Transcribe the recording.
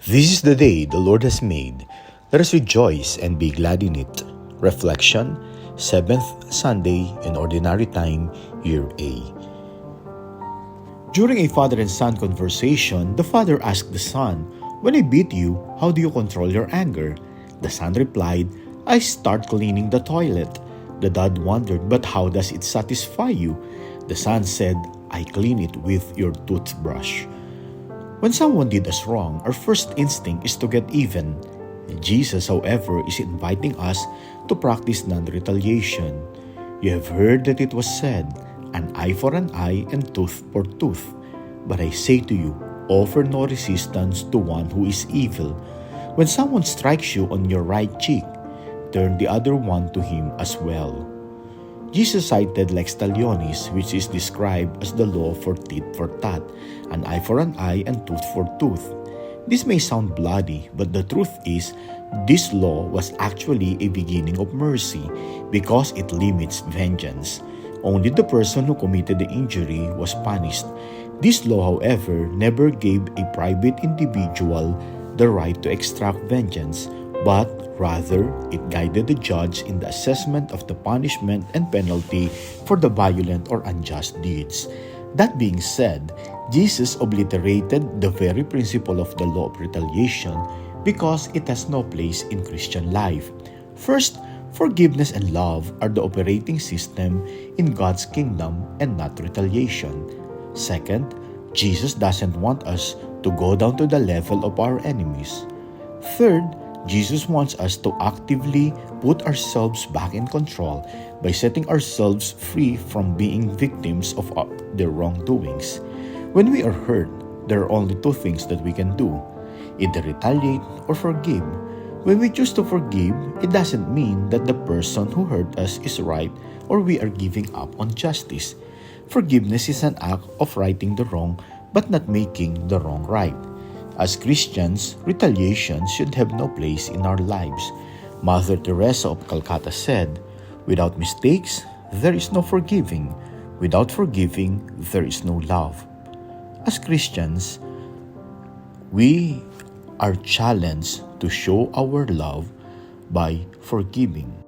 This is the day the Lord has made. Let us rejoice and be glad in it. Reflection, 7th Sunday in Ordinary Time, Year A. During a father and son conversation, the father asked the son, "When I beat you, how do you control your anger?" The son replied, "I start cleaning the toilet." The dad wondered, "But how does it satisfy you?" The son said, "I clean it with your toothbrush." When someone did us wrong, our first instinct is to get even. Jesus, however, is inviting us to practice non-retaliation. You have heard that it was said, "An eye for an eye and tooth for tooth." But I say to you, offer no resistance to one who is evil. When someone strikes you on your right cheek, turn the other one to him as well. Jesus cited talionis, which is described as the law for tit for tat, an eye for an eye and tooth for tooth. This may sound bloody, but the truth is, this law was actually a beginning of mercy because it limits vengeance. Only the person who committed the injury was punished. This law, however, never gave a private individual the right to extract vengeance, but rather, it guided the judge in the assessment of the punishment and penalty for the violent or unjust deeds. That being said, Jesus obliterated the very principle of the law of retaliation because it has no place in Christian life. First, forgiveness and love are the operating system in God's kingdom and not retaliation. Second, Jesus doesn't want us to go down to the level of our enemies. Third, Jesus wants us to actively put ourselves back in control by setting ourselves free from being victims of their wrongdoings. When we are hurt, there are only two things that we can do: either retaliate or forgive. When we choose to forgive, it doesn't mean that the person who hurt us is right or we are giving up on justice. Forgiveness is an act of righting the wrong but not making the wrong right. As Christians, retaliation should have no place in our lives. Mother Teresa of Calcutta said, "Without mistakes, there is no forgiving. Without forgiving, there is no love." As Christians, we are challenged to show our love by forgiving.